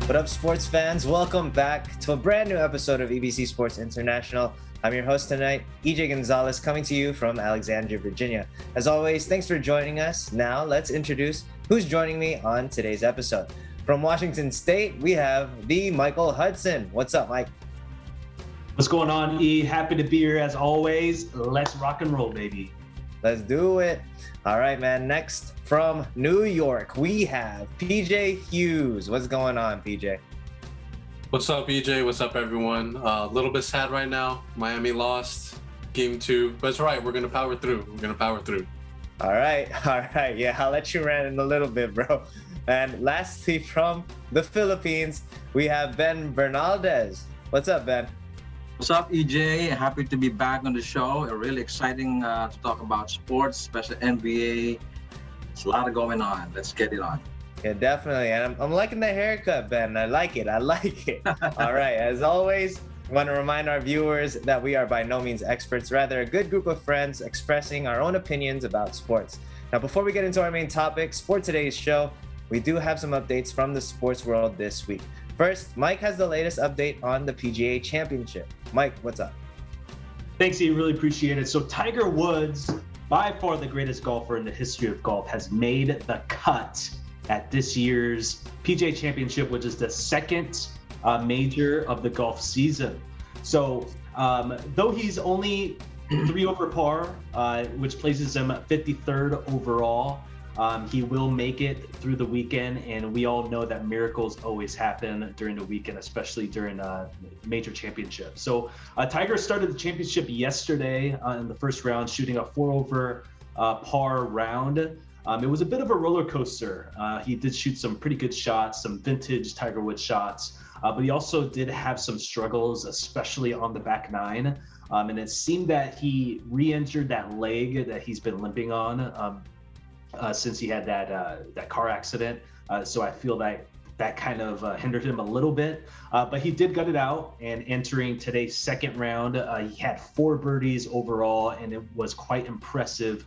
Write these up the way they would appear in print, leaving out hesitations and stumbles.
What up, sports fans? Welcome back to a brand new episode of EBC Sports International. I'm your host tonight, EJ Gonzalez, coming to you from Alexandria, Virginia. As always, thanks for joining us. Now, let's introduce who's joining me on today's episode. From Washington State, we have the Michael Hudson. What's up, Mike? What's going on, E? Happy to be here as always. Let's rock and roll, baby. Let's do it. All right, man. Next, from New York, we have PJ Hughes. What's going on, PJ? What's up, EJ? What's up, everyone? A little bit sad right now. Miami lost game 2, but it's all right. We're going to power through. All right. Yeah, I'll let you rant in a little bit, bro. And lastly, from the Philippines, we have Ben Bernaldez. What's up, Ben? What's up, EJ? Happy to be back on the show. Really exciting to talk about sports, especially NBA. It's a lot going on. Let's get it on. Yeah, definitely. And I'm liking the haircut, Ben. I like it. All right. As always, I want to remind our viewers that we are by no means experts, rather a good group of friends expressing our own opinions about sports. Now, before we get into our main topics for today's show, we do have some updates from the sports world this week. First, Mike has the latest update on the PGA Championship. Mike, what's up? Thanks, E. Really appreciate it. So Tiger Woods, by far the greatest golfer in the history of golf, has made the cut at this year's PGA Championship, which is the second major of the golf season. So though he's only 3 over par, which places him 53rd overall, he will make it through the weekend, and we all know that miracles always happen during the weekend, especially during major championships. So Tiger started the championship yesterday in the first round, shooting a 4 over par round. It was a bit of a roller coaster. He did shoot some pretty good shots, some vintage Tiger Woods shots, but he also did have some struggles, especially on the back nine. And it seemed that he re-injured that leg that he's been limping on since he had that car accident. So I feel that kind of hindered him a little bit, but he did gut it out. And entering today's second round, he had 4 birdies overall, and it was quite impressive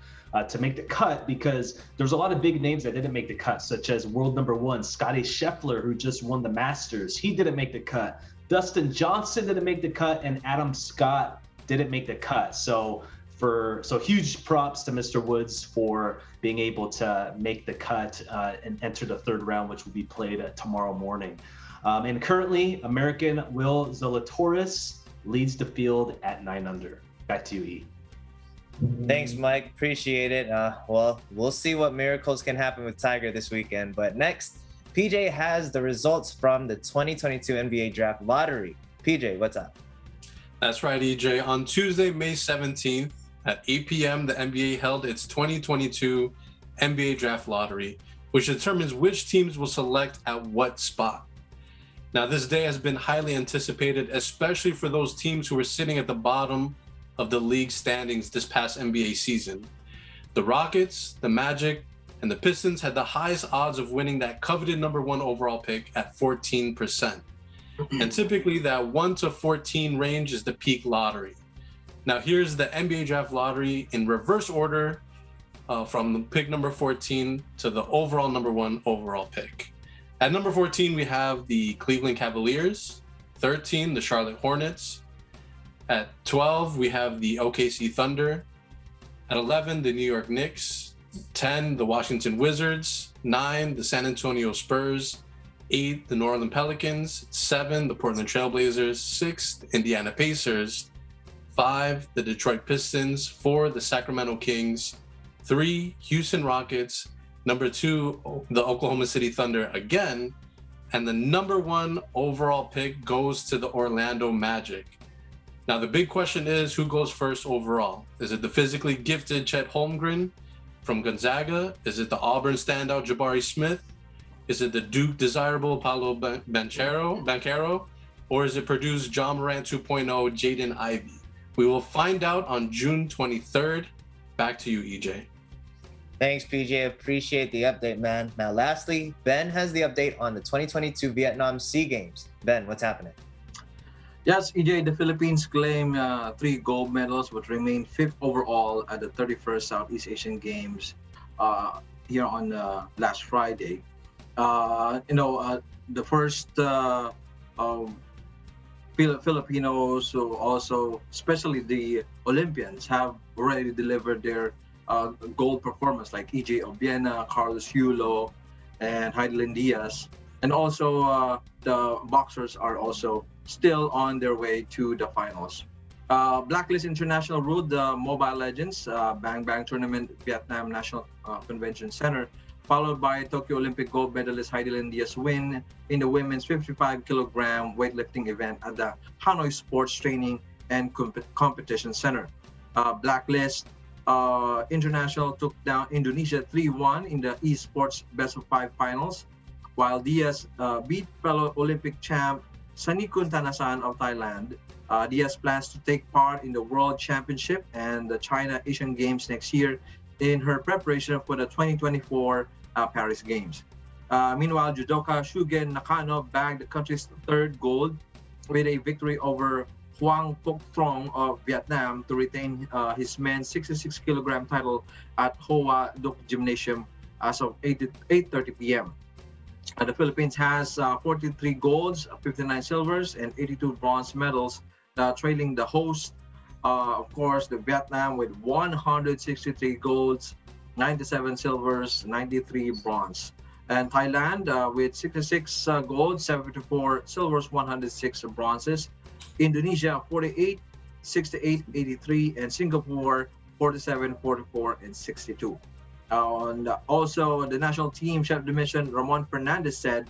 to make the cut, because there's a lot of big names that didn't make the cut, such as world number 1, Scottie Scheffler, who just won the Masters. He didn't make the cut. Dustin Johnson didn't make the cut, and Adam Scott didn't make the cut. So huge props to Mr. Woods for being able to make the cut and enter the third round, which will be played tomorrow morning. And currently, American Will Zalatoris leads the field at 9 under. Back to you, E. Thanks, Mike. Appreciate it. Well, we'll see what miracles can happen with Tiger this weekend. But next, PJ has the results from the 2022 NBA Draft Lottery. PJ, what's up? That's right, EJ. On Tuesday, May 17th at 8 p.m., the NBA held its 2022 NBA Draft Lottery, which determines which teams will select at what spot. Now, this day has been highly anticipated, especially for those teams who were sitting at the bottom of the league standings this past NBA season. The Rockets, the Magic, and the Pistons had the highest odds of winning that coveted number 1 overall pick at 14%. And typically that 1 to 14 range is the peak lottery. Now here's the NBA Draft Lottery in reverse order from the pick number 14 to the overall number 1 overall pick. At number 14, we have the Cleveland Cavaliers. 13, the Charlotte Hornets. At 12, we have the OKC Thunder. At 11, the New York Knicks. 10, the Washington Wizards. 9, the San Antonio Spurs. 8, the New Orleans Pelicans. 7, the Portland Trailblazers. 6, the Indiana Pacers. 5, the Detroit Pistons. 4, the Sacramento Kings. 3, Houston Rockets. Number 2, the Oklahoma City Thunder again. And the number 1 overall pick goes to the Orlando Magic. Now, the big question is, who goes first overall? Is it the physically gifted Chet Holmgren from Gonzaga? Is it the Auburn standout Jabari Smith? Is it the Duke desirable Paolo Banchero? Or is it Purdue's John Morant 2.0 Jaden Ivey? We will find out on June 23rd. Back to you, EJ. Thanks, PJ. Appreciate the update, man. Now, lastly, Ben has the update on the 2022 Vietnam Sea Games. Ben, what's happening? Yes, EJ, the Philippines claim 3 gold medals, but remain 5th overall at the 31st Southeast Asian Games here on last Friday. the first Filipinos, who also, especially the Olympians, have already delivered their gold performance, like EJ Obiena, Carlos Yulo, and Heidelin Diaz. And also the boxers are also still on their way to the finals. Blacklist International ruled the Mobile Legends Bang Bang Tournament Vietnam National Convention Center, followed by Tokyo Olympic gold medalist Heidelin Diaz win in the women's 55-kilogram weightlifting event at the Hanoi Sports Training and Competition Center. Blacklist International took down Indonesia 3-1 in the esports best of 5 finals, while Diaz beat fellow Olympic champ Sanikun Tanasan of Thailand. Diaz plans to take part in the World Championship and the China Asian Games next year in her preparation for the 2024 Paris Games. Meanwhile, judoka Shugen Nakano bagged the country's 3rd gold with a victory over Hoang Phuc Trong of Vietnam to retain his men's 66-kilogram title at Hoa Duc Gymnasium as of 8:30 p.m. The Philippines has 43 golds, 59 silvers, and 82 bronze medals, trailing the host, of course, the Vietnam with 163 golds, 97 silvers, 93 bronze. And Thailand with 66 golds, 74 silvers, 106 bronzes. Indonesia 48, 68, 83, and Singapore 47, 44, and 62. And also the national team chef de mission Ramon Fernandez said,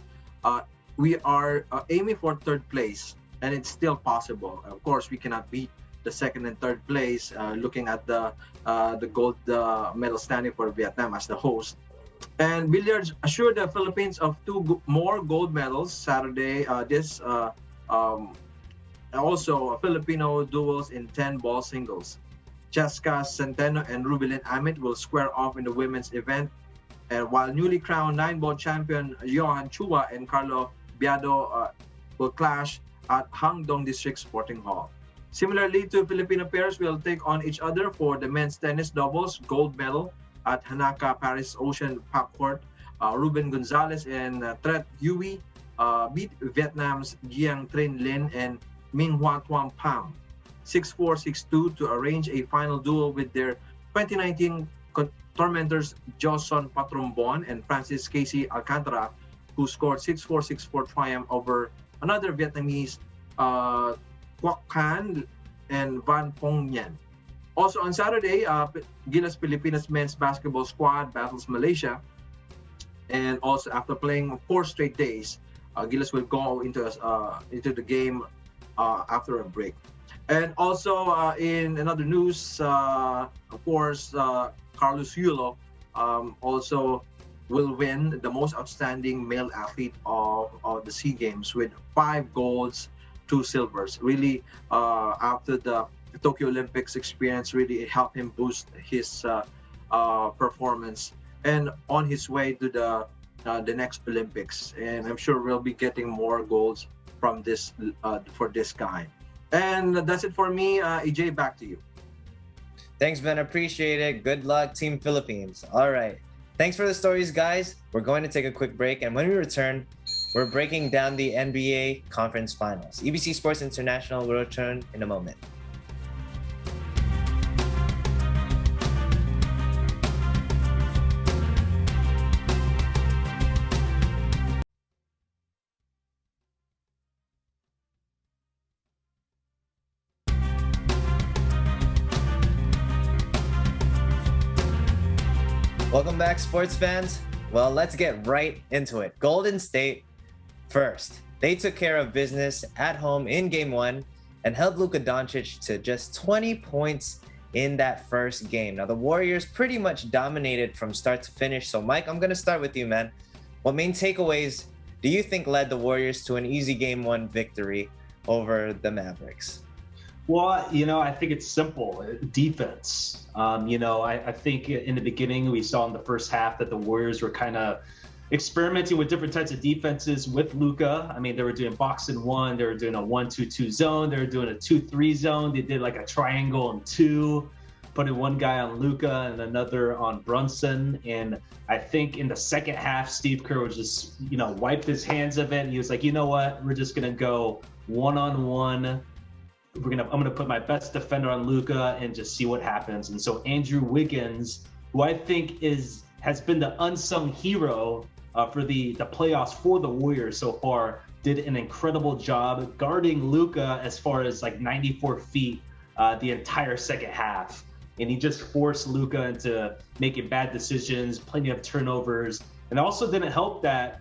we are aiming for 3rd place, and it's still possible. Of course, we cannot beat the 2nd and 3rd place, looking at the gold medal standing for Vietnam as the host. And billiards assured the Philippines of 2 more gold medals Saturday. Also Filipino duels in 10-ball singles. Jessica Centeno and Rubilin Amit will square off in the women's event, and while newly crowned 9-ball champion Johan Chua and Carlo Biado will clash at Hangdong District Sporting Hall. Similarly to Filipino pairs will take on each other for the men's tennis doubles gold medal at Hanaka Paris Ocean Park Court. Ruben Gonzalez and Tret Yui beat Vietnam's Giang Trinh Lin and Minh Hoa Tuam Pham 6-4, 6-2 to arrange a final duel with their 2019 tormentors Joson Patrombon and Francis Casey Alcantara, who scored 6-4, 6-4 triumph over another Vietnamese, Quoc Can and Van Pong Nyen. Also on Saturday, Gilas Pilipinas men's basketball squad battles Malaysia, and also after playing 4 straight days, Gilas will go into the game after a break. And also in another news, of course, Carlos Yulo also will win the most outstanding male athlete of the SEA Games with 5 golds, 2 silvers. Really, after the Tokyo Olympics experience, really helped him boost his performance and on his way to the next Olympics. And I'm sure we'll be getting more golds from this for this guy. And that's it for me. EJ, back to you. Thanks, Ben. Appreciate it. Good luck, Team Philippines. All right. Thanks for the stories, guys. We're going to take a quick break. And when we return, we're breaking down the NBA Conference Finals. EBC Sports International will return in a moment. Welcome back, sports fans. Well, let's get right into it. Golden State first. They took care of business at home in Game 1 and held Luka Doncic to just 20 points in that first game. Now, the Warriors pretty much dominated from start to finish. So, Mike, I'm going to start with you, man. What main takeaways do you think led the Warriors to an easy Game 1 victory over the Mavericks? Well, I think it's simple. Defense. I think in the beginning we saw in the first half that the Warriors were kind of experimenting with different types of defenses with Luka. I mean, they were doing box and one, they were doing a 1-2-2 zone, they were doing a 2-3 zone, they did like a triangle and 2. putting one guy on Luka and another on Brunson. And I think in the second half, Steve Kerr was just, wiped his hands of it. He was like, you know what? We're just going to go one-on-one. I'm gonna put my best defender on Luka and just see what happens. And so Andrew Wiggins, who I think has been the unsung hero for the playoffs for the Warriors so far, did an incredible job guarding Luka as far as like 94 feet the entire second half. And he just forced Luka into making bad decisions, plenty of turnovers. And it also didn't help that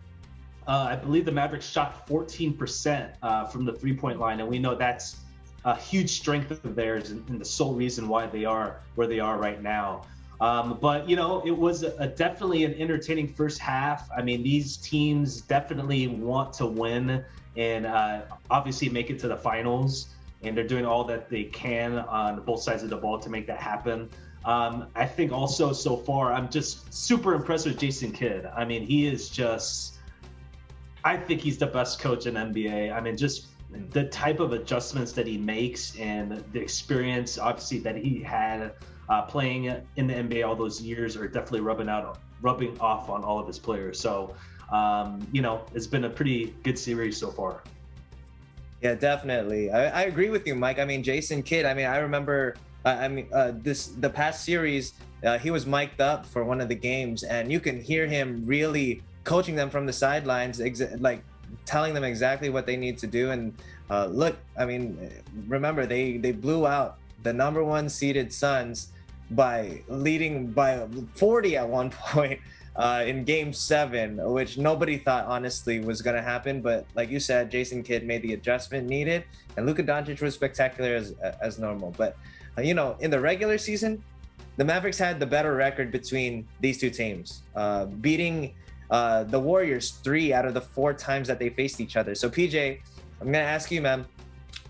I believe the Mavericks shot 14% from the three-point line, and we know that's a huge strength of theirs and the sole reason why they are where they are right now. But it was definitely an entertaining first half. I mean, these teams definitely want to win and obviously make it to the finals, and they're doing all that they can on both sides of the ball to make that happen. I think also so far, I'm just super impressed with Jason Kidd. I mean, I think he's the best coach in NBA. I mean, just the type of adjustments that he makes and the experience, obviously, that he had playing in the NBA all those years are definitely rubbing off on all of his players. So, it's been a pretty good series so far. Yeah, definitely. I agree with you, Mike. I mean, Jason Kidd, I remember, the past series, he was mic'd up for one of the games, and you can hear him really coaching them from the sidelines, telling them exactly what they need to do. And remember, they blew out the number one seeded Suns by leading by 40 at one point in Game 7, which nobody thought honestly was going to happen. But like you said, Jason Kidd made the adjustment needed, and Luka Doncic was spectacular as normal. But in the regular season, the Mavericks had the better record between these two teams, beating the Warriors 3 out of the 4 times that they faced each other. So PJ, I'm gonna ask you, man,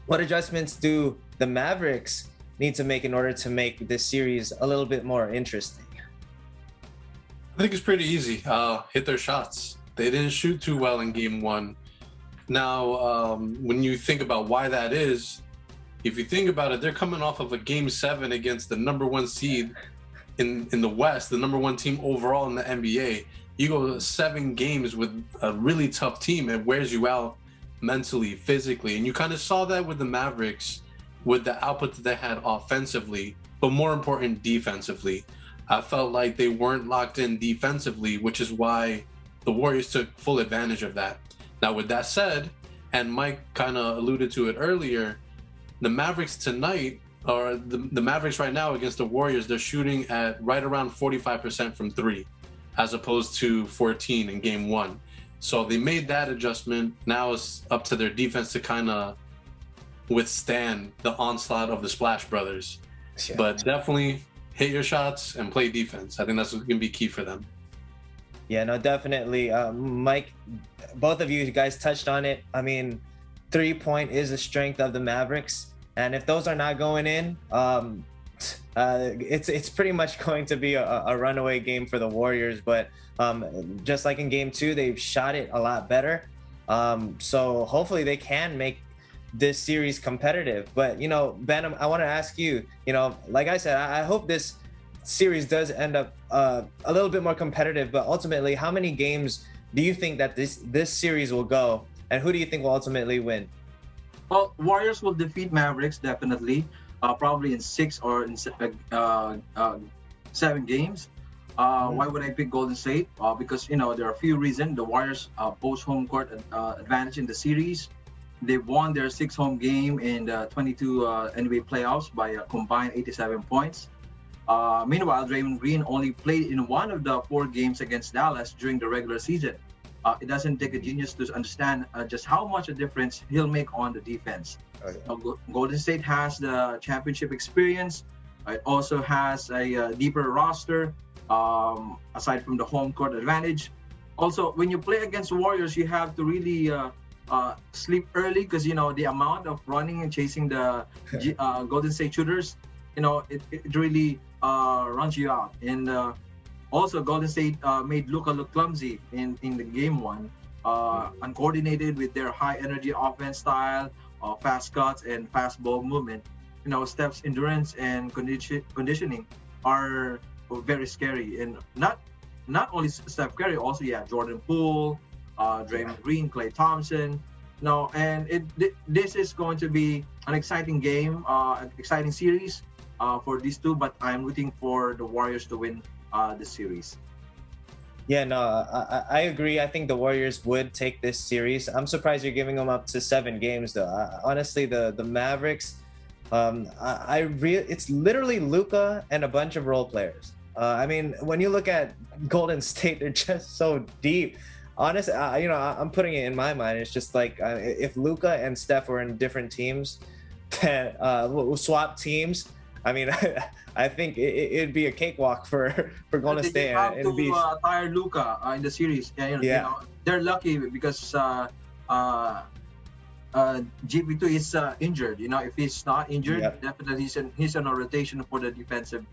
what adjustments do the Mavericks need to make in order to make this series a little bit more interesting? I think it's pretty easy. Hit their shots. They didn't shoot too well in Game 1. Now, when you think about why that is, if you think about it, they're coming off of a Game 7 against the number 1 seed in the West, the number 1 team overall in the NBA. You go 7 games with a really tough team. It wears you out mentally, physically. And you kind of saw that with the Mavericks, with the output that they had offensively, but more important, defensively. I felt like they weren't locked in defensively, which is why the Warriors took full advantage of that. Now, with that said, and Mike kind of alluded to it earlier, the Mavericks tonight, or the Mavericks right now against the Warriors, they're shooting at right around 45% from 3, as opposed to 14 in Game 1. So they made that adjustment. Now it's up to their defense to kind of withstand the onslaught of the Splash Brothers. Yeah. But definitely hit your shots and play defense. I think that's going to be key for them. Yeah, no, definitely. Mike, both of you guys touched on it. I mean, 3-point is a strength of the Mavericks. And if those are not going in, it's pretty much going to be a runaway game for the Warriors. But just like in Game 2, they've shot it a lot better. So hopefully they can make this series competitive. But, Ben, I want to ask you, like I said, I hope this series does end up a little bit more competitive. But ultimately, how many games do you think that this series will go? And who do you think will ultimately win? Well, Warriors will defeat Mavericks, definitely. Probably in 6 or in 7 games. Why would I pick Golden State? Because, there are a few reasons. The Warriors boast home court advantage in the series. They won their 6th home game in the 22 NBA playoffs by a combined 87 points. Meanwhile, Draymond Green only played in one of the 4 games against Dallas during the regular season. It doesn't take a genius to understand just how much a difference he'll make on the defense. Golden State has the championship experience. It also has a deeper roster, aside from the home court advantage. Also, when you play against Warriors, you have to really sleep early because, the amount of running and chasing the Golden State shooters, it really runs you out. And also, Golden State made Luka look clumsy in the Game 1, uncoordinated with their high-energy offense style, fast cuts, and fast ball movement. Steph's endurance and conditioning are very scary, and not only Steph Curry, also Jordan Poole, Draymond Green, Klay Thompson. And this is going to be an exciting game, an exciting series for these two. But I'm rooting for the Warriors to win the series. Yeah, no, I agree. I think the Warriors would take this series. I'm surprised you're giving them up to 7 games, though. Honestly, the Mavericks, it's literally Luka and a bunch of role players. I mean, when you look at Golden State, they're just so deep. Honestly, I'm putting it in my mind. It's just like if Luka and Steph were in different teams, swap teams. I mean, I think it'd be a cakewalk for Golden State. They have to tire Luka in the series. They're lucky because GP2 is injured. If he's not injured, definitely he's on a rotation for the defensive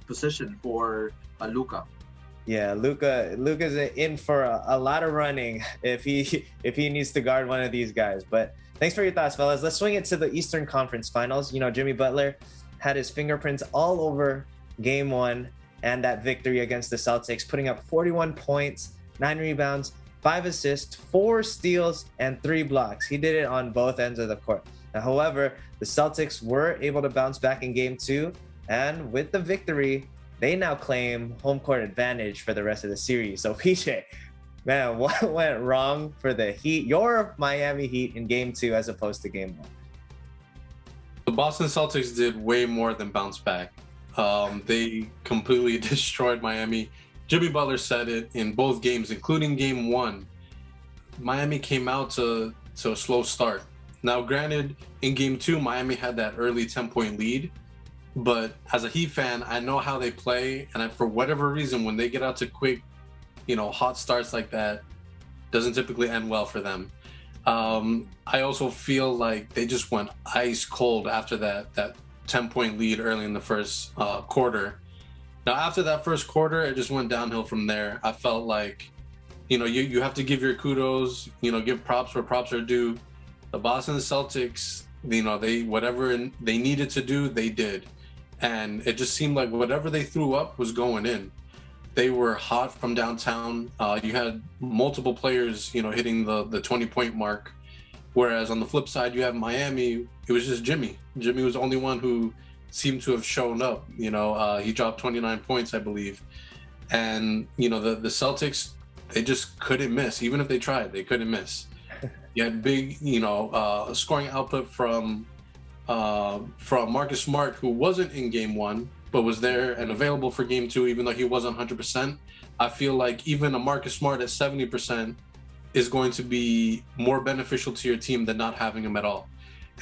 position for Luka. Yeah, Luka's in for a lot of running if he needs to guard one of these guys. But thanks for your thoughts, fellas. Let's swing it to the Eastern Conference Finals. Jimmy Butler had his fingerprints all over Game 1 and that victory against the Celtics, putting up 41 points, 9 rebounds, 5 assists, 4 steals, and 3 blocks. He did it on both ends of the court. Now, however, the Celtics were able to bounce back in Game 2, and with the victory, they now claim home court advantage for the rest of the series. So, PJ, man, what went wrong for the Heat, your Miami Heat, in Game 2 as opposed to Game 1? The Boston Celtics did way more than bounce back. They completely destroyed Miami. Jimmy Butler said it in both games, including Game 1. Miami came out to a slow start. Now, granted, in Game 2, Miami had that early 10-point lead. But as a Heat fan, I know how they play. And for whatever reason, when they get out to quick, hot starts like that, doesn't typically end well for them. I also feel like they just went ice cold after that 10-point lead early in the first quarter. Now, after that first quarter, it just went downhill from there. I felt like, you have to give your kudos, give props where props are due. The Boston Celtics, whatever they needed to do, they did. And it just seemed like whatever they threw up was going in. They were hot from downtown. You had multiple players, hitting the 20-point mark. Whereas on the flip side, you have Miami. It was just Jimmy. Jimmy was the only one who seemed to have shown up. He dropped 29 points, I believe. And, the Celtics, they just couldn't miss. Even if they tried, they couldn't miss. You had big, scoring output from Marcus Smart, who wasn't in Game 1, but was there and available for Game 2, even though he wasn't 100%. I feel like even a Marcus Smart at 70% is going to be more beneficial to your team than not having him at all.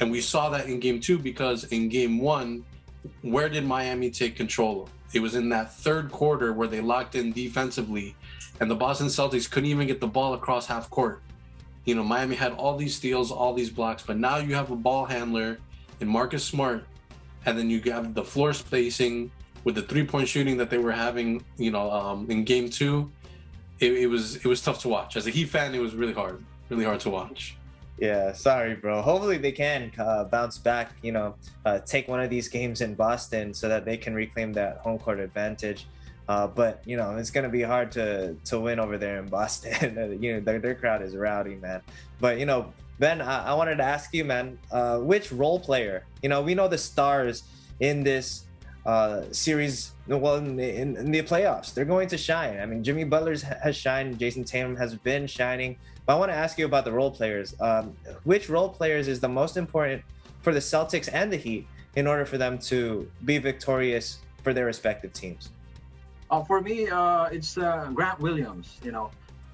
And we saw that in Game 2 because in Game 1, where did Miami take control? It was in that third quarter where they locked in defensively, and the Boston Celtics couldn't even get the ball across half court. Miami had all these steals, all these blocks, but now you have a ball handler in Marcus Smart, and then you have the floor spacing with the 3-point shooting that they were having, in Game 2. It was tough to watch. As a Heat fan, it was really hard to watch. Yeah, sorry, bro. Hopefully they can bounce back, take one of these games in Boston so that they can reclaim that home court advantage. But, it's going to be hard to win over there in Boston. Their crowd is rowdy, man. But, Ben, I wanted to ask you, man, which role player, we know the stars in this series, well, in the playoffs, they're going to shine. I mean, Jimmy Butler has shined. Jason Tatum has been shining. But I want to ask you about the role players. Which role players is the most important for the Celtics and the Heat in order for them to be victorious for their respective teams? For me, it's Grant Williams.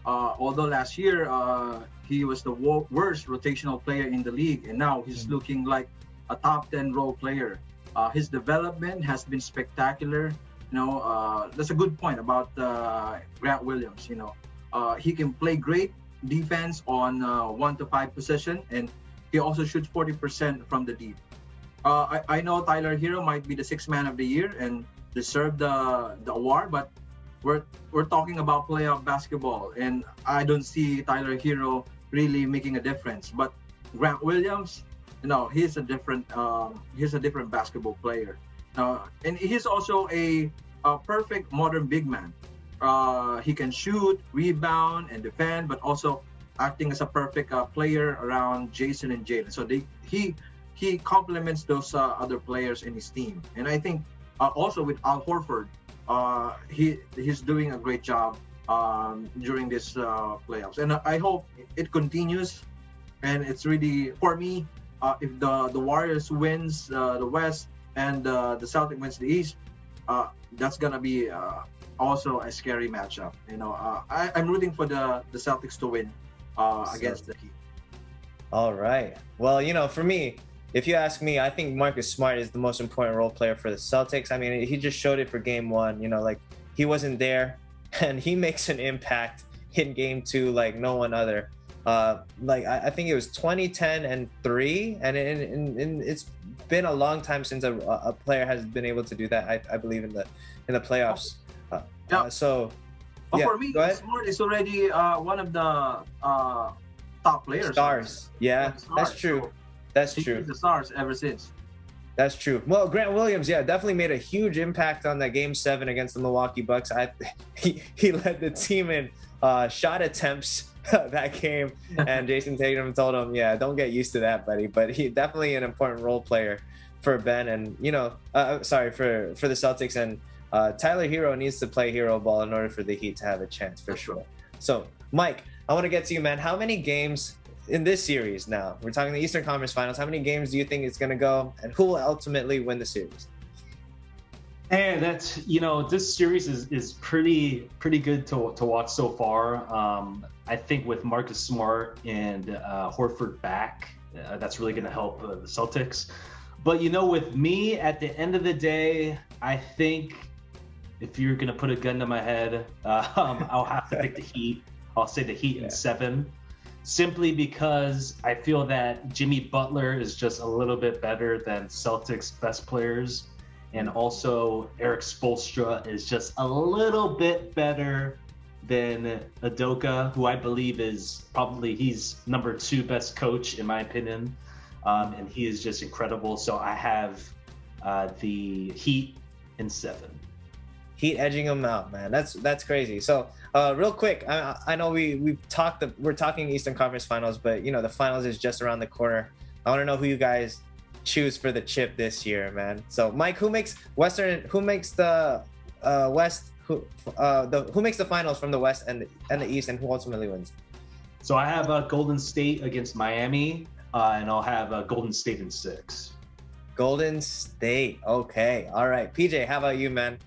Although last year he was the worst rotational player in the league, and now he's looking like a top 10 role player. His development has been spectacular. That's a good point about Grant Williams. He can play great defense on 1 to 5 possession, and he also shoots 40% from the deep. I know Tyler Hero might be the 6th man of the year and deserve the award, but we're talking about playoff basketball, and I don't see Tyler Hero really making a difference. But Grant Williams, he's a different basketball player. And he's also a perfect modern big man. He can shoot, rebound, and defend, but also acting as a perfect player around Jason and Jalen. So he complements those other players in his team. And I think also with Al Horford, he's doing a great job during this playoffs. And I hope it continues. And it's really, for me, if the Warriors wins the West and the Celtics wins the East, that's gonna be also a scary matchup. I'm rooting for the Celtics to win against the Heat. All right. Well, for me, if you ask me, I think Marcus Smart is the most important role player for the Celtics. I mean, he just showed it for game one. Like he wasn't there, and he makes an impact in game two like no one other. I think it was 2010 and 3, and it's been a long time since a player has been able to do that. I believe in the playoffs. For me, Smart is already one of the top players. Stars. Yeah, that's true. That's true. The stars ever since. That's true. Well, Grant Williams, definitely made a huge impact on that Game 7 against the Milwaukee Bucks. He led the team in shot attempts that game, and Jason Tatum told him, don't get used to that, buddy. But he definitely an important role player for Ben and, for the Celtics. And Tyler Hero needs to play hero ball in order for the Heat to have a chance, for sure. So, Mike, I want to get to you, man. How many games in this series now? We're talking the Eastern Conference Finals. How many games do you think it's going to go, and who will ultimately win the series? And that's, this series is pretty good to watch so far. I think with Marcus Smart and Horford back, that's really going to help the Celtics. But, with me, at the end of the day, I think if you're going to put a gun to my head, I'll have to pick the Heat. I'll say the Heat in 7. Simply because I feel that Jimmy Butler is just a little bit better than Celtics' best players. And also Eric Spoelstra is just a little bit better than Udoka, who I believe he's number 2 best coach in my opinion. And he is just incredible. So I have the Heat in 7. Heat edging them out, man. That's crazy. So real quick, I know we're talking Eastern Conference Finals, but the finals is just around the corner. I want to know who you guys choose for the chip this year, man. So Mike, who makes the West? Who makes the finals from the West and the East, and who ultimately wins? So I have Golden State against Miami, and I'll have Golden State in 6. Golden State. Okay. All right. PJ, how about you, man?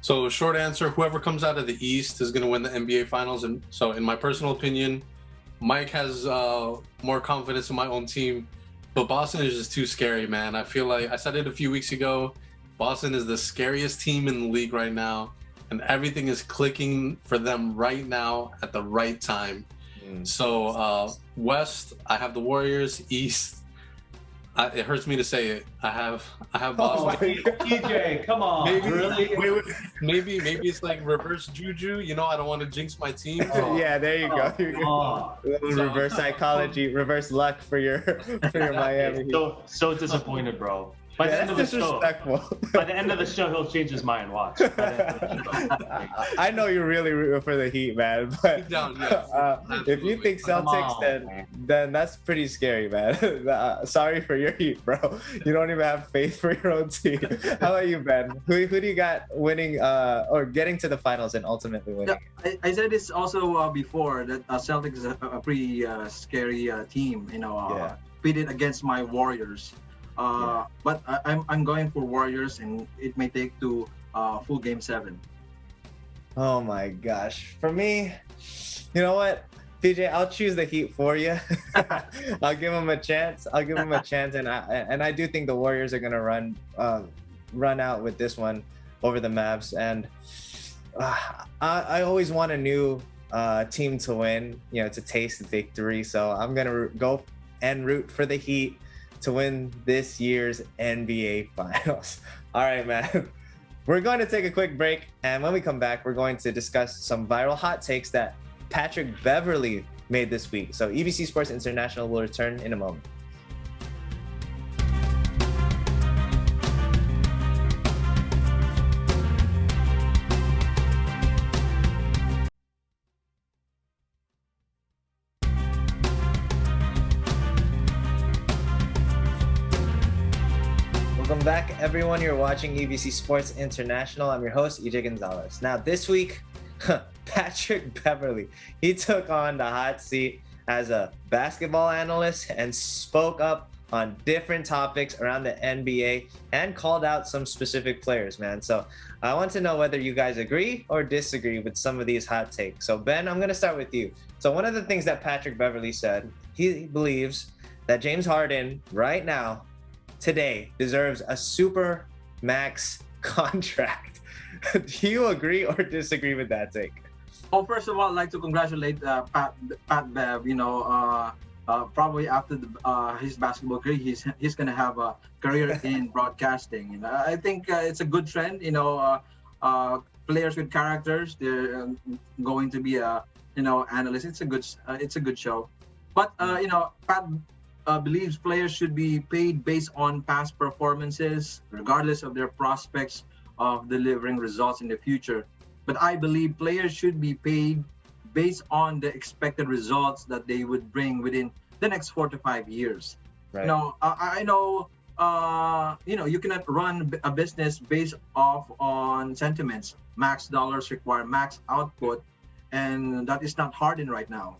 So short answer, whoever comes out of the East is going to win the NBA Finals. And so in my personal opinion, Mike has more confidence in my own team, but Boston is just too scary, man. I feel like I said it a few weeks ago, Boston is the scariest team in the league right now, and everything is clicking for them right now at the right time. So West, I have the Warriors. East, it hurts me to say it, I have Boston. TJ, come on. Maybe it's like reverse juju. I don't want to jinx my team. Yeah, there you go. Reverse psychology, reverse luck for your Miami. So disappointed, bro. By the end of the show, he'll change his mind. Watch. I know you're really rooting for the Heat, man. But if you think Celtics, then that's pretty scary, man. Sorry for your Heat, bro. You don't even have faith for your own team. How about you, Ben? Who do you got winning or getting to the finals and ultimately winning? Yeah, I said this also before that Celtics is a pretty scary team. Pitted against my Warriors. But I'm going for Warriors, and it may take to full Game 7. Oh my gosh! For me, you know what, PJ, I'll choose the Heat for you. I'll give them a chance. And I do think the Warriors are gonna run out with this one over the Mavs. And I always want a new team to win, to taste victory. So I'm gonna go and root for the Heat to win this year's NBA Finals. All right, man. We're going to take a quick break, and when we come back, we're going to discuss some viral hot takes that Patrick Beverly made this week. So EBC Sports International will return in a moment. everyone. You're watching EBC Sports International. I'm your host, EJ Gonzalez. Now, this week, Patrick Beverly, he took on the hot seat as a basketball analyst and spoke up on different topics around the NBA and called out some specific players, man. So I want to know whether you guys agree or disagree with some of these hot takes. So Ben, I'm going to start with you. So one of the things that Patrick Beverly said, he believes that James Harden right now, today, deserves a super max contract. Do you agree or disagree with that take? Well, first of all, I'd like to congratulate Pat Bev. Probably after his basketball career, he's gonna have a career in broadcasting. I think it's a good trend. Players with characters, they're going to be analysts. It's a good show. But Pat believes players should be paid based on past performances, regardless of their prospects of delivering results in the future. But I believe players should be paid based on the expected results that they would bring within the next 4 to 5 years. Right. I know, you cannot run a business based off on sentiments. Max dollars require max output, and that is not Harden right now.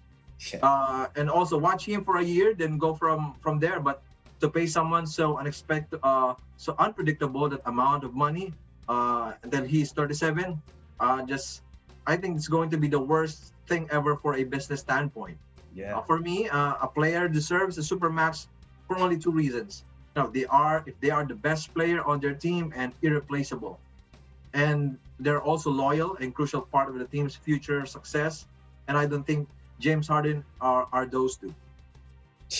Yeah. And also watch him for a year, then go from there. But to pay someone so unexpected, so unpredictable, that amount of money, that he's 37, I think it's going to be the worst thing ever for a business standpoint. Yeah. For me, a player deserves a supermax for only 2 reasons. If they are the best player on their team and irreplaceable, and they're also loyal and crucial part of the team's future success. And I don't think James Harden are those two.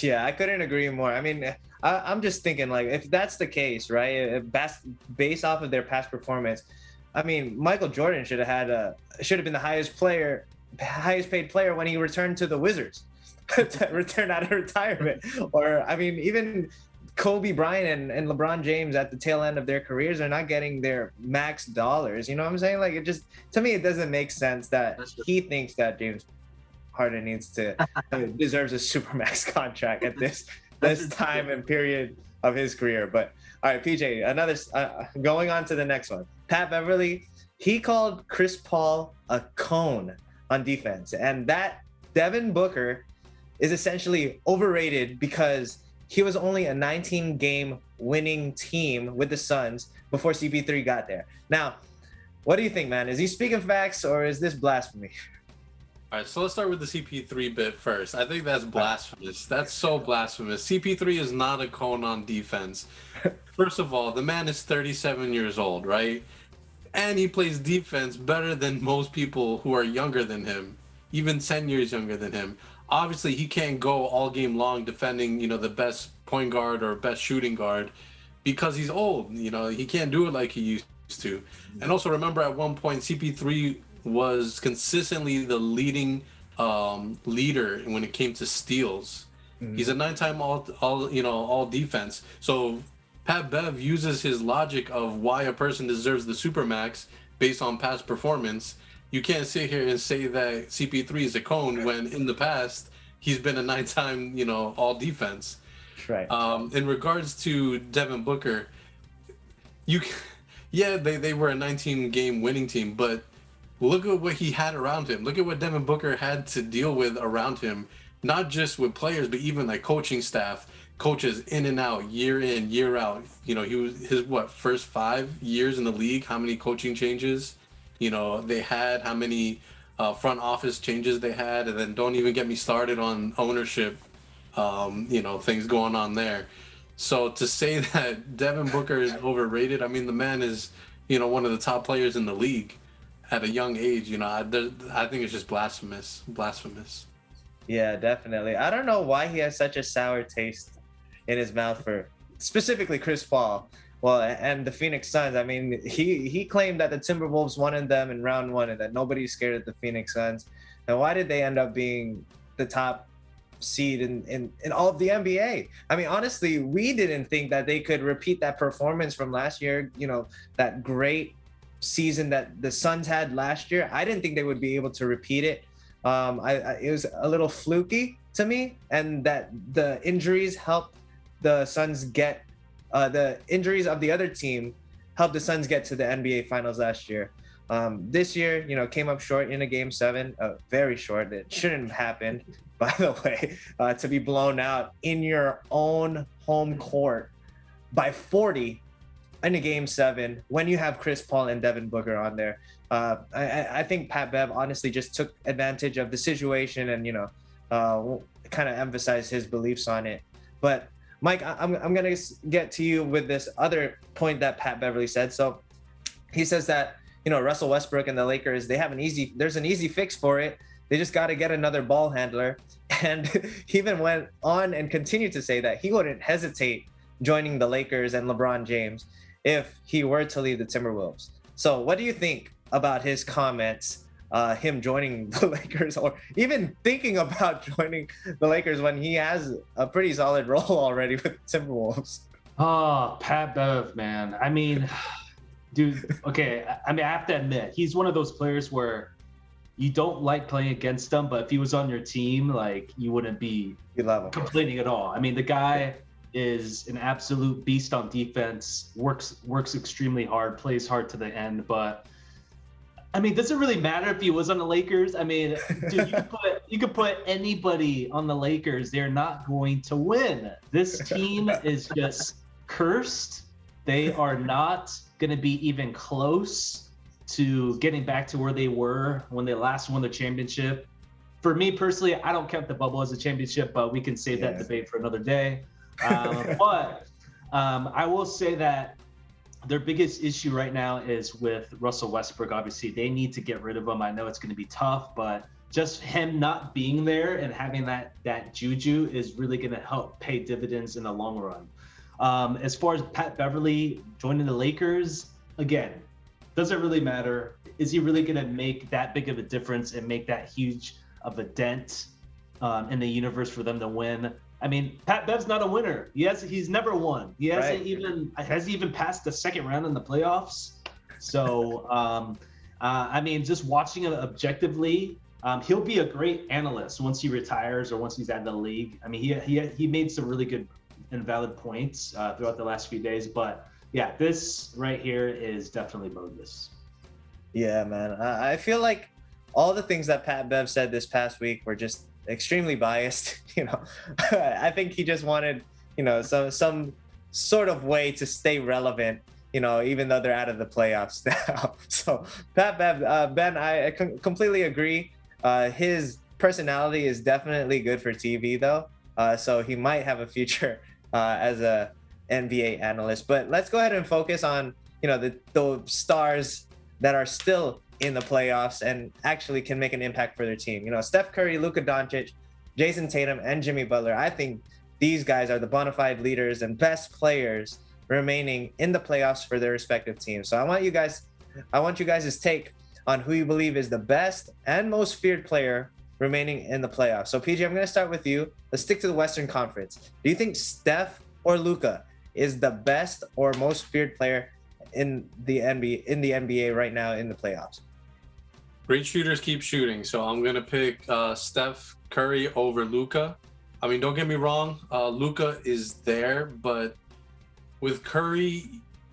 Yeah, I couldn't agree more. I mean, I'm just thinking, like, if that's the case, right? Based off of their past performance, I mean, Michael Jordan should have been the highest paid player when he returned to the Wizards, returned out of retirement. Or I mean, even Kobe Bryant and LeBron James at the tail end of their careers are not getting their max dollars. You know what I'm saying? Like, to me, it doesn't make sense that he thinks that James Harden deserves a supermax contract at this time and period of his career. But all right, PJ, going on to the next one. Pat Beverly, he called Chris Paul a cone on defense, and that Devin Booker is essentially overrated because he was only a 19-game winning team with the Suns before CP3 got there. Now, what do you think, man? Is he speaking facts or is this blasphemy? All right, so let's start with the CP3 bit first. I think that's blasphemous. That's so blasphemous. CP3 is not a cone on defense. First of all, the man is 37 years old, right? And he plays defense better than most people who are younger than him, even 10 years younger than him. Obviously, he can't go all game long defending, the best point guard or best shooting guard because he's old. He can't do it like he used to. And also remember, at one point, CP3 was consistently the leading leader when it came to steals. Mm-hmm. He's a 9-time all defense. So Pat Bev uses his logic of why a person deserves the supermax based on past performance. You can't sit here and say that CP3 is a cone when in the past he's been a 9-time all defense. Right. In regards to Devin Booker, they were a 19-game winning team, but look at what he had around him. Look at what Devin Booker had to deal with around him, not just with players, but even like coaching staff, coaches in and out, year in, year out. He was his first 5 years in the league. How many coaching changes, they had? How many front office changes they had? And then don't even get me started on ownership, things going on there. So to say that Devin Booker is overrated, I mean, the man is, one of the top players in the league at a young age. I think it's just blasphemous. Yeah, definitely. I don't know why he has such a sour taste in his mouth for specifically Chris Paul. Well, and the Phoenix Suns. I mean, he claimed that the Timberwolves wanted them in round 1 and that nobody's scared of the Phoenix Suns. And why did they end up being the top seed in all of the NBA? I mean, honestly, we didn't think that they could repeat that performance from last year, that great season that the Suns had last year. I didn't think they would be able to repeat it. It was a little fluky to me, and that the injuries helped the Suns get the injuries of the other team helped the Suns get to the NBA Finals last year. This year, came up short in a Game 7, very short. It shouldn't have happened, by the way, to be blown out in your own home court by 40 in a Game 7 when you have Chris Paul and Devin Booker on there. I think Pat Bev honestly just took advantage of the situation and, kind of emphasized his beliefs on it. But Mike, I'm going to get to you with this other point that Pat Beverly said. So he says that, Russell Westbrook and the Lakers, there's an easy fix for it. They just got to get another ball handler. And he even went on and continued to say that he wouldn't hesitate joining the Lakers and LeBron James if he were to leave the Timberwolves. So what do you think about his comments, him joining the Lakers, or even thinking about joining the Lakers when he has a pretty solid role already with the Timberwolves? Oh, Pat Bev, man. I mean, dude, okay. I have to admit, he's one of those players where you don't like playing against him, but if he was on your team, like, you wouldn't be complaining at all. I mean, the guy is an absolute beast on defense, works extremely hard, plays hard to the end. But I mean, does it really matter if he was on the Lakers? I mean, dude, you could put anybody on the Lakers, they're not going to win. This team is just cursed. They are not going to be even close to getting back to where they were when they last won the championship. For me personally, I don't count the bubble as a championship, but we can save that debate for another day. But I will say that their biggest issue right now is with Russell Westbrook. Obviously, they need to get rid of him. I know it's going to be tough, but just him not being there and having that juju is really going to help pay dividends in the long run. As far as Pat Beverly joining the Lakers, again, doesn't really matter. Is he really going to make that big of a difference and make that huge of a dent in the universe for them to win? I mean, Pat Bev's not a winner. He's never won. He hasn't even passed the second round in the playoffs. So, I mean, just watching him objectively, he'll be a great analyst once he retires or once he's out of the league. I mean, he made some really good and valid points throughout the last few days. But yeah, this right here is definitely bogus. Yeah, man. I feel like all the things that Pat Bev said this past week were just extremely biased. I think he just wanted, some sort of way to stay relevant, even though they're out of the playoffs now. So Pat Bev, Ben, I completely agree. His personality is definitely good for TV though. So he might have a future as a NBA analyst, but let's go ahead and focus on, the stars that are still in the playoffs and actually can make an impact for their team. Steph Curry, Luka Doncic, Jason Tatum, and Jimmy Butler. I think these guys are the bona fide leaders and best players remaining in the playoffs for their respective teams. So I want you guys' take on who you believe is the best and most feared player remaining in the playoffs. So PG, I'm going to start with you. Let's stick to the Western Conference. Do you think Steph or Luka is the best or most feared player in the NBA right now in the playoffs? Great shooters keep shooting, so I'm gonna pick Steph Curry over Luka. I mean, don't get me wrong, Luka is there, but with Curry,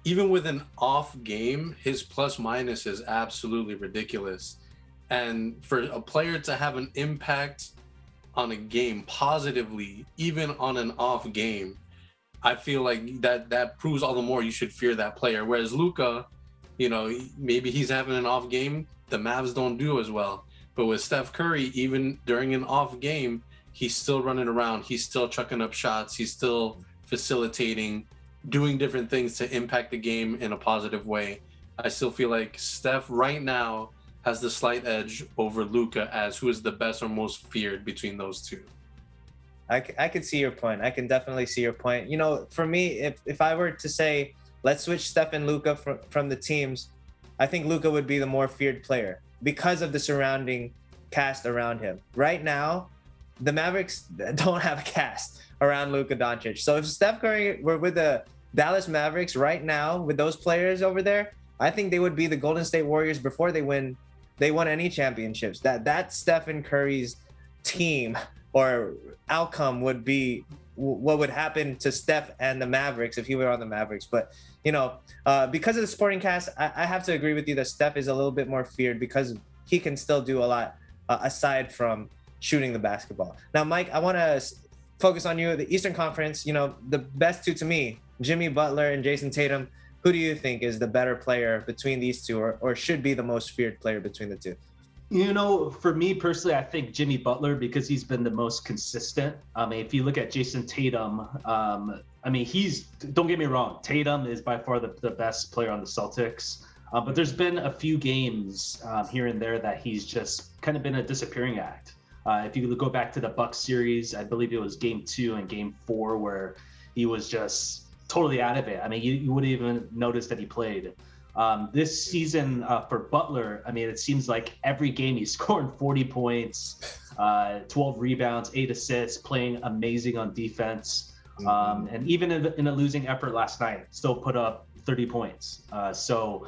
even with an off game, his plus minus is absolutely ridiculous. And for a player to have an impact on a game positively, even on an off game, I feel like that proves all the more you should fear that player. Whereas Luka, maybe he's having an off game, the Mavs don't do as well. But with Steph Curry, even during an off game, he's still running around. He's still chucking up shots. He's still facilitating, doing different things to impact the game in a positive way. I still feel like Steph right now has the slight edge over Luka as who is the best or most feared between those two. I can see your point. I can definitely see your point. For me, if I were to say, let's switch Steph and Luka from the teams, I think Luka would be the more feared player because of the surrounding cast around him. Right now, the Mavericks don't have a cast around Luka Doncic. So if Steph Curry were with the Dallas Mavericks right now with those players over there, I think they would be the Golden State Warriors before they won any championships. That Stephen Curry's team or outcome would be what would happen to Steph and the Mavericks if he were on the Mavericks. But, because of the supporting cast, I have to agree with you that Steph is a little bit more feared because he can still do a lot aside from shooting the basketball. Now, Mike, I want to focus on you. The Eastern Conference, the best two to me, Jimmy Butler and Jason Tatum. Who do you think is the better player between these two, or should be the most feared player between the two? For me personally, I think Jimmy Butler, because he's been the most consistent. I mean, if you look at Jason Tatum, don't get me wrong, Tatum is by far the best player on the Celtics. But there's been a few games here and there that he's just kind of been a disappearing act. If you go back to the Bucks series, I believe it was game 2 and game 4 where he was just totally out of it. I mean, you wouldn't even notice that he played. This season for Butler, I mean, it seems like every game he's scoring 40 points, 12 rebounds, 8 assists, playing amazing on defense. And even in a losing effort last night, still put up 30 points. So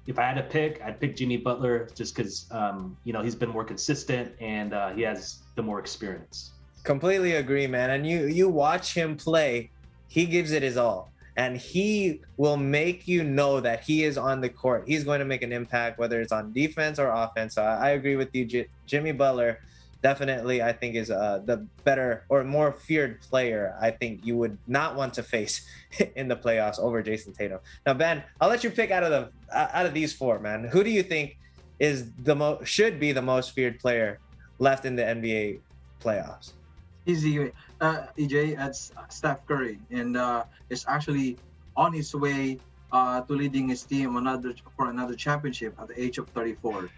if I had to pick, I'd pick Jimmy Butler just because, he's been more consistent and he has the more experience. Completely agree, man. And you watch him play, he gives it his all. And he will make you know that he is on the court. He's going to make an impact, whether it's on defense or offense. So I agree with you. Jimmy Butler definitely, I think, is the better or more feared player I think you would not want to face in the playoffs over Jason Tatum. Now, Ben, I'll let you pick out of these four, man. Who do you think is should be the most feared player left in the NBA playoffs? Easy, EJ, it's Steph Curry, and is actually on his way to leading his team for another championship at the age of 34.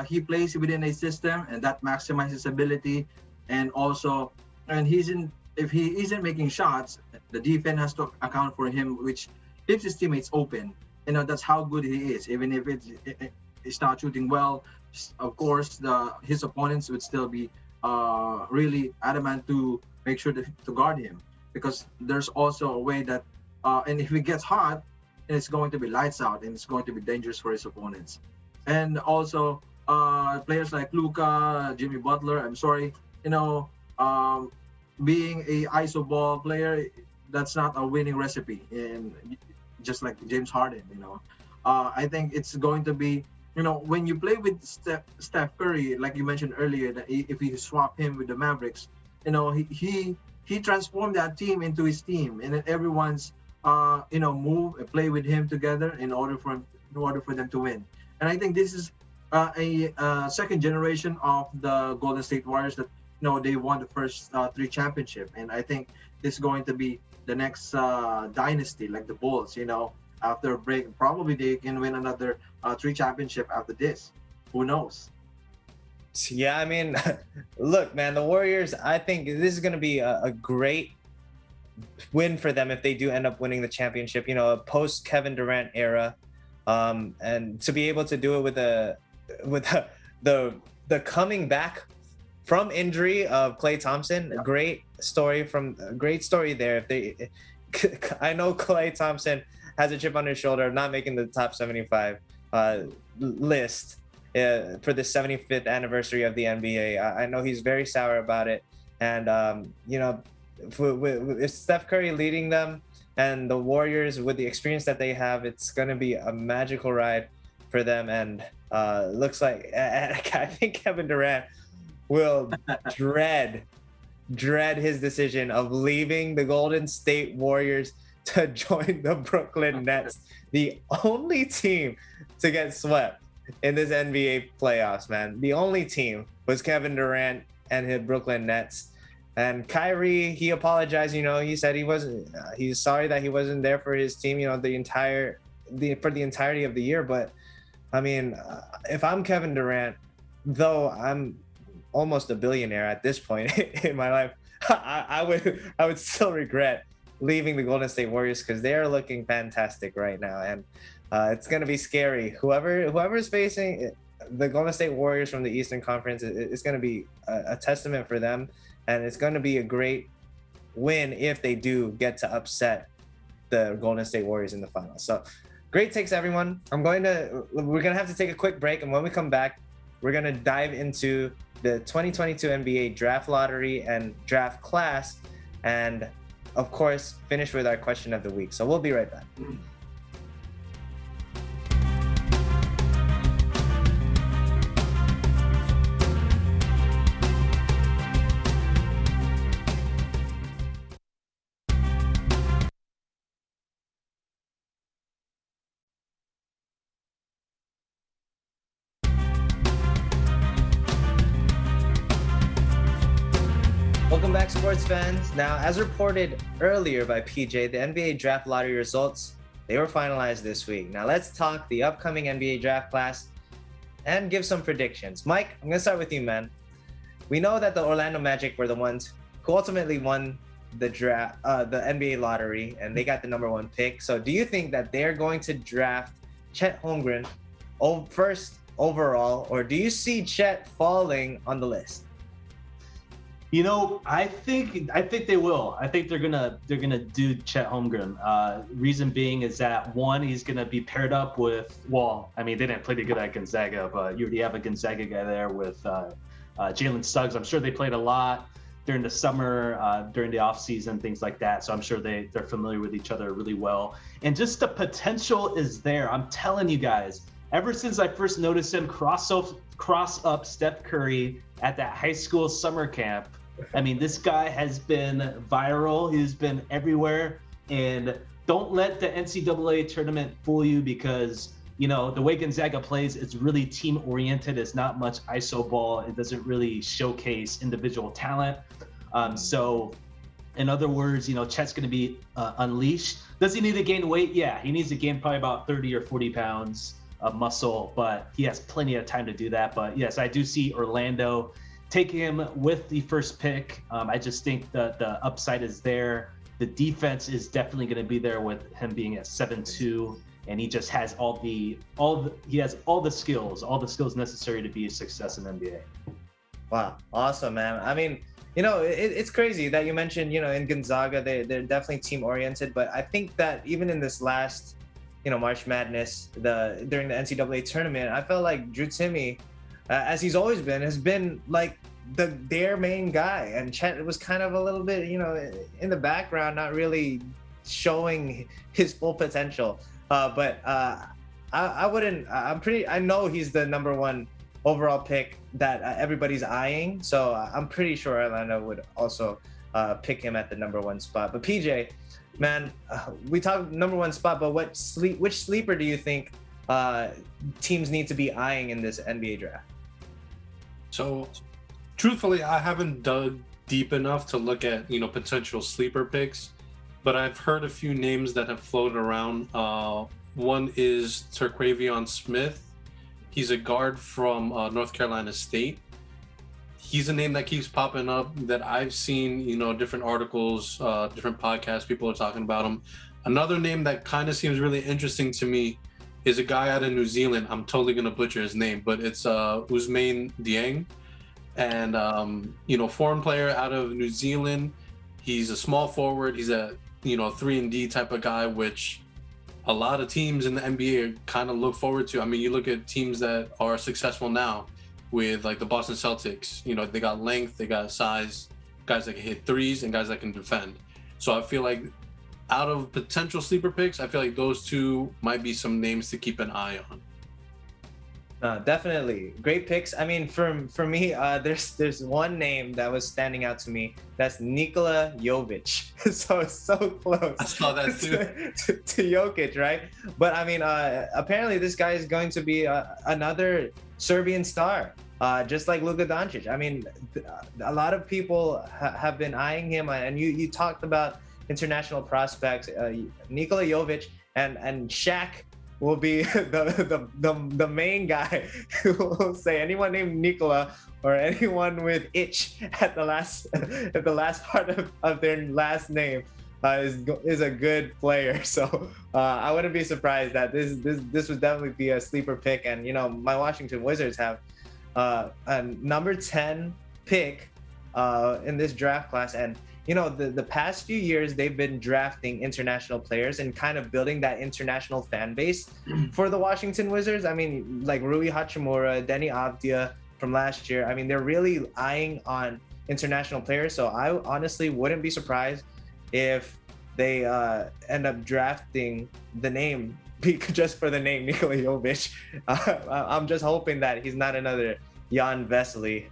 He plays within a system, and that maximizes ability, and also, if he isn't making shots, the defense has to account for him, which keeps his teammates open. That's how good he is. Even if it's not shooting well, of course, his opponents would still be really adamant to make sure to guard him, because there's also a way that and if he gets hot, it's going to be lights out and it's going to be dangerous for his opponents. And also players like Luka, Jimmy Butler, being a iso ball player, that's not a winning recipe, and just like James Harden. I think it's going to be, when you play with Steph Curry, like you mentioned earlier, that if you swap him with the Mavericks, he transformed that team into his team, and then everyone's move and play with him together in order for them to win. And I think this is a second generation of the Golden State Warriors that they won the first 3 championships, and I think this is going to be the next dynasty, like the Bulls. After a break, probably they can win another 3 championship after this. Who knows? Yeah, I mean, look, man, the Warriors, I think this is going to be a great win for them if they do end up winning the championship, a post Kevin Durant era. And to be able to do it with the coming back from injury of Klay Thompson, Yeah. great story there. I know Klay Thompson has a chip on his shoulder of not making the top 75 list for the 75th anniversary of the NBA. I know he's very sour about it, and if Steph Curry leading them and the Warriors with the experience that they have, it's going to be a magical ride for them. And looks like I think Kevin Durant will dread his decision of leaving the Golden State Warriors to join the Brooklyn Nets, the only team to get swept in this NBA playoffs, man. The only team was Kevin Durant and his Brooklyn Nets. And Kyrie, he apologized. He said he's sorry that he wasn't there for his team, for the entirety of the year. But I mean, if I'm Kevin Durant, though I'm almost a billionaire at this point in my life, I would still regret leaving the Golden State Warriors, because they are looking fantastic right now, and it's going to be scary. Whoever is facing the Golden State Warriors from the Eastern Conference, it's going to be a testament for them. And it's going to be a great win if they do get to upset the Golden State Warriors in the finals. So great takes, everyone. We're going to have to take a quick break. And when we come back, we're going to dive into the 2022 NBA draft lottery and draft class, and of course, finish with our question of the week. So we'll be right back. Welcome back, sports fans. Now, as reported earlier by PJ, the NBA draft lottery results, they were finalized this week. Now, let's talk the upcoming NBA draft class and give some predictions. Mike, I'm going to start with you, man. We know that the Orlando Magic were the ones who ultimately won the draft, the NBA lottery, and they got the number 1 pick. So do you think that they're going to draft Chet Holmgren first overall, or do you see Chet falling on the list? You know, I think they will. I think they're gonna do Chet Holmgren. Reason being is that, one, he's gonna be paired up with, well, I mean, they didn't play too good at Gonzaga, but you already have a Gonzaga guy there with Jalen Suggs. I'm sure they played a lot during the summer, during the off season, things like that. So I'm sure they're familiar with each other really well. And just the potential is there. I'm telling you guys, ever since I first noticed him cross up Steph Curry at that high school summer camp, I mean, this guy has been viral. He's been everywhere. And don't let the NCAA tournament fool you, because, you know, the way Gonzaga plays, it's really team oriented. It's not much ISO ball. It doesn't really showcase individual talent. So in other words, you know, Chet's going to be unleashed. Does he need to gain weight? Yeah, he needs to gain probably about 30 or 40 pounds of muscle, but he has plenty of time to do that. But yes, I do see Orlando taking him with the first pick. I just think that the upside is there. The defense is definitely going to be there with him being at 7'2", and he just has all the skills necessary to be a success in NBA. Wow, awesome, man. I mean, you know, it's crazy that you mentioned, you know, in Gonzaga, they're definitely team oriented, but I think that even in this last, you know, March Madness, during the NCAA tournament, I felt like Drew Timme, as he's always been, has been like their main guy, and Chet was kind of a little bit, you know, in the background, not really showing his full potential. But I know he's the number 1 overall pick that everybody's eyeing. So I'm pretty sure Orlando would also pick him at the number 1 spot. But PJ, man, we talked number 1 spot, but which sleeper do you think teams need to be eyeing in this NBA draft? So, truthfully, I haven't dug deep enough to look at, you know, potential sleeper picks, but I've heard a few names that have floated around. One is Turkravion Smith. He's a guard from North Carolina State. He's a name that keeps popping up that I've seen, you know, different articles, different podcasts, people are talking about him. Another name that kind of seems really interesting to me is a guy out of New Zealand. I'm totally going to butcher his name, but it's Ousmane Dieng. And, you know, foreign player out of New Zealand. He's a small forward. He's a, you know, 3-and-D type of guy, which a lot of teams in the NBA kind of look forward to. I mean, you look at teams that are successful now with, like, the Boston Celtics. You know, they got length, they got size, guys that can hit threes, and guys that can defend. So I feel like out of potential sleeper picks, I feel like those two might be some names to keep an eye on. Definitely great picks. I mean, for me, there's one name that was standing out to me. That's Nicola Yovich. So it's so close. I saw that too. to Jokic, right? But I mean, apparently this guy is going to be another Serbian star, just like Luka Doncic. I mean, a lot of people have been eyeing him, and you talked about international prospects, Nikola Jovic and Shaq will be the main guy who will say anyone named Nikola or anyone with itch at the last part of their last name is a good player. So I wouldn't be surprised that this would definitely be a sleeper pick. And you know, my Washington Wizards have a number 10 pick in this draft class, and you know, the past few years, they've been drafting international players and kind of building that international fan base for the Washington Wizards. I mean, like Rui Hachimura, Denny Avdia, from last year. I mean, they're really eyeing on international players. So I honestly wouldn't be surprised if they end up drafting the name just for the name Nicola Yovich. I'm just hoping that he's not another Jan Vesely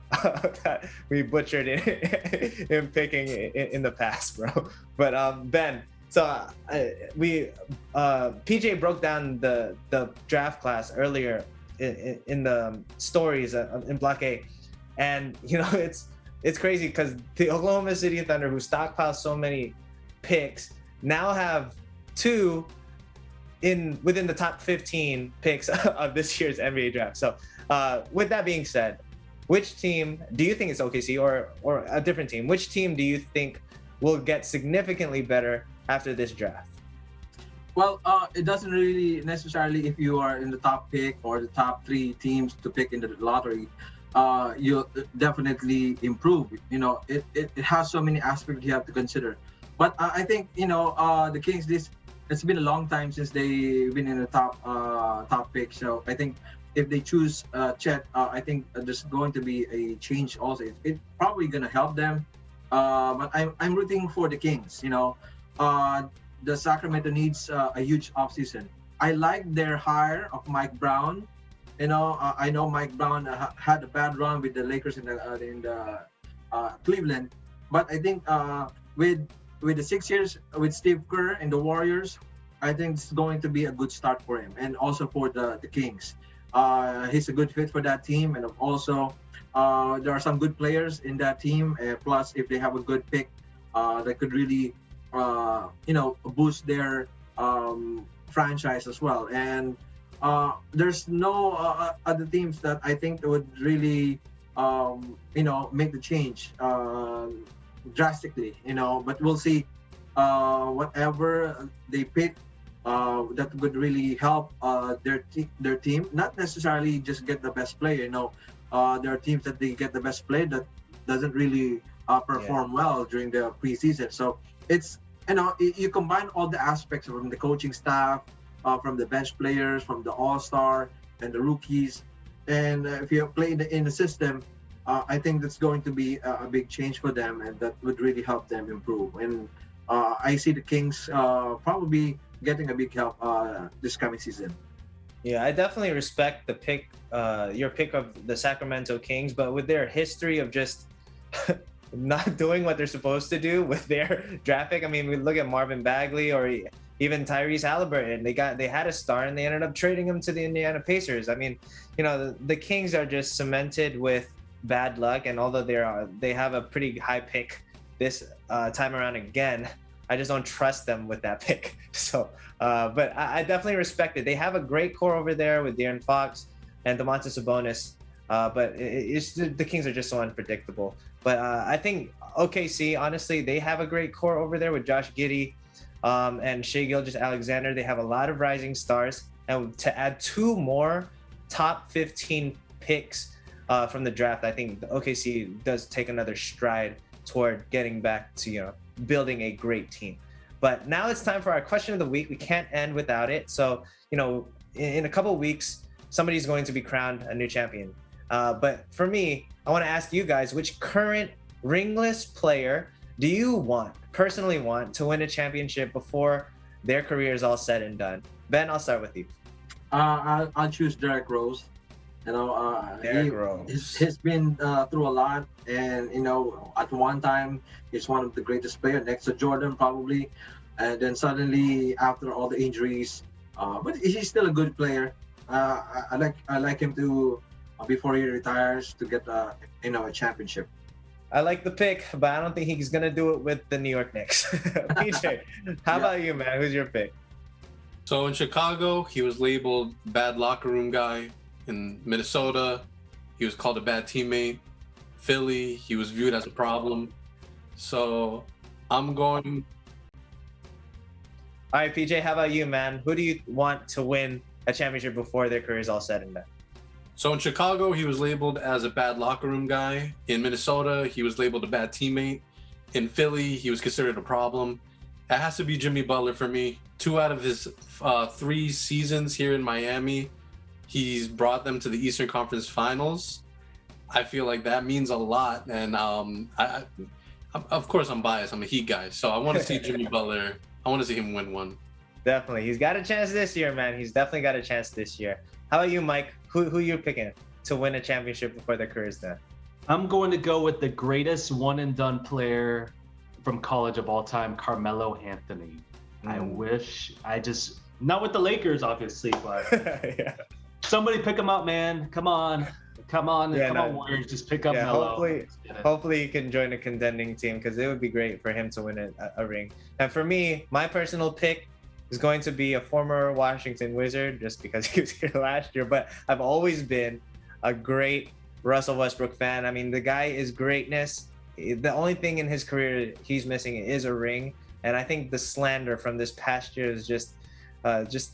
that we butchered in picking in the past, bro. But Ben, so PJ broke down the draft class earlier in the stories in Block A, and it's crazy because the Oklahoma City Thunder, who stockpiled so many picks, now have two within the top 15 picks of this year's NBA draft. So with that being said, which team do you think is OKC or a different team? Which team do you think will get significantly better after this draft? Well, it doesn't really necessarily if you are in the top pick or the top 3 teams to pick in the lottery, you'll definitely improve. It has so many aspects you have to consider. But I think the Kings, it's been a long time since they've been in the top pick. So I think if they choose Chet, I think there's going to be a change also. It's probably going to help them. But I'm rooting for the Kings. The Sacramento needs a huge offseason. I like their hire of Mike Brown. I know Mike Brown had a bad run with the Lakers in the Cleveland, but I think with the 6 years with Steve Kerr and the Warriors, I think it's going to be a good start for him and also for the Kings. He's a good fit for that team, and also there are some good players in that team. Plus, if they have a good pick, that could really boost their franchise as well. And there's no other teams that I think would really make the change drastically, but we'll see. Whatever they pick, that would really help their team. Not necessarily just get the best player. There are teams that they get the best player that doesn't really perform well during the preseason. So it's you combine all the aspects from the coaching staff, from the bench players, from the all-star and the rookies, and if you play in the system, I think that's going to be a big change for them, and that would really help them improve. And I see the Kings probably getting a big help this coming season. Yeah, I definitely respect the pick, your pick of the Sacramento Kings, but with their history of just not doing what they're supposed to do with their draft pick. I mean, we look at Marvin Bagley or even Tyrese Halliburton. They had a star and they ended up trading him to the Indiana Pacers. I mean, the Kings are just cemented with bad luck, and although they have a pretty high pick this time around again, I just don't trust them with that pick. So, but I definitely respect it. They have a great core over there with De'Aaron Fox and Domantas Sabonis, but the Kings are just so unpredictable. But I think OKC, honestly, they have a great core over there with Josh Giddey and Shai Gilgeous-Alexander. They have a lot of rising stars, and to add 2 more top 15 picks from the draft, I think the OKC does take another stride toward getting back to building a great team. But now it's time for our question of the week. We can't end without it. So in a couple of weeks, somebody's going to be crowned a new champion. But for me, I want to ask you guys, which current ringless player do you personally want to win a championship before their career is all said and done? Ben, I'll start with you. I'll choose Derrick Rose. Derrick Rose. He's been through a lot, and at one time he's one of the greatest players next to Jordan probably, and then suddenly after all the injuries, but he's still a good player. I like him to before he retires to get a championship. I like the pick, but I don't think he's gonna do it with the New York Knicks. PJ, how about you, man? Who's your pick? So in Chicago, he was labeled bad locker room guy. In Minnesota, he was called a bad teammate. Philly, he was viewed as a problem. So I'm going. All right, PJ, how about you, man? Who do you want to win a championship before their career is all said and done? So in Chicago, he was labeled as a bad locker room guy. In Minnesota, he was labeled a bad teammate. In Philly, he was considered a problem. It has to be Jimmy Butler for me. 2 out of his 3 seasons here in Miami, he's brought them to the Eastern Conference Finals. I feel like that means a lot. And of course, I'm biased. I'm a Heat guy, so I want to see Jimmy Butler. I want to see him win one. Definitely, he's got a chance this year, man. He's definitely got a chance this year. How about you, Mike? Who you picking to win a championship before their career's done? I'm going to go with the greatest one and done player from college of all time, Carmelo Anthony. Not with the Lakers, obviously, but Yeah. somebody pick him up, man. Come on, Warriors, just pick up Melo. Hopefully he can join a contending team, because it would be great for him to win a ring. And for me, my personal pick is going to be a former Washington Wizard, just because he was here last year. But I've always been a great Russell Westbrook fan. I mean, the guy is greatness. The only thing in his career he's missing is a ring. And I think the slander from this past year is just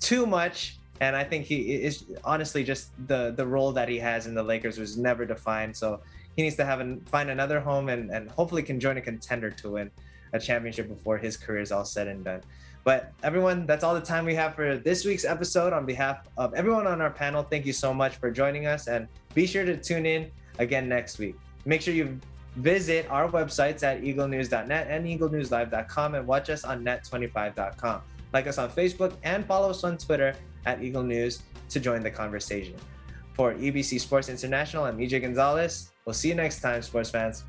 too much. And I think he is honestly just the role that he has in the Lakers was never defined. So he needs to find another home and hopefully can join a contender to win a championship before his career is all said and done. But everyone, that's all the time we have for this week's episode. On behalf of everyone on our panel, thank you so much for joining us, and be sure to tune in again next week. Make sure you visit our websites at eaglenews.net and eaglenewslive.com and watch us on net25.com. Like us on Facebook and follow us on Twitter at Eagle News to join the conversation. For EBC Sports International, I'm EJ Gonzalez. We'll see you next time, sports fans.